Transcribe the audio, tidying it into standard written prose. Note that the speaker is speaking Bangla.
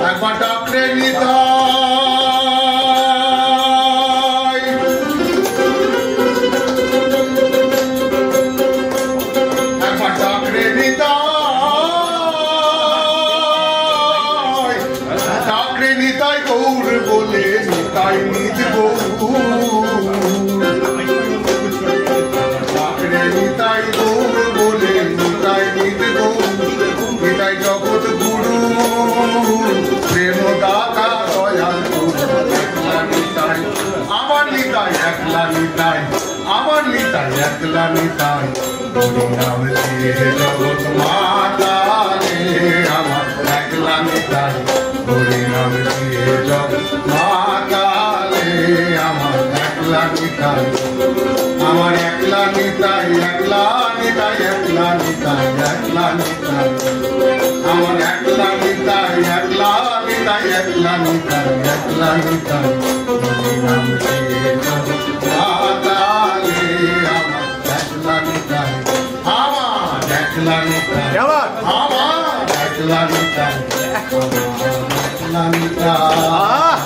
একবার ডাকরে নিতাই একবার ডাকরে নিতাই ডাকরে নিতাই গৌর বলে নিতাই নিজ গৌর ডাকরে নিতাই গৌর বলে নিতাই নিজ গৌর নিতাই জগৎ গুরু প্রেম দাতা দয়াল একলা নিতাই আমার নিতাই একলা নিতাই আমার নিতাই একলা নিতাই হরিনাম দিয়ে জগৎ মাতা রে আমার একলা নিতাই হরিনাম দিয়ে জগৎ মাতা রে আমার একলা নিতাই আমার একলা নিতাই একলা নিতাই একলা নিতাই একলা নিতাই আমার একলা নিতাই একলা নিতাই একলা নিতাই একলা নিতাই হরিনাম দিয়ে জগৎ মাতা রে আমার একলা নিতাই আমার একলা নিতাই আমার একলা নিতাই একলা নিতাই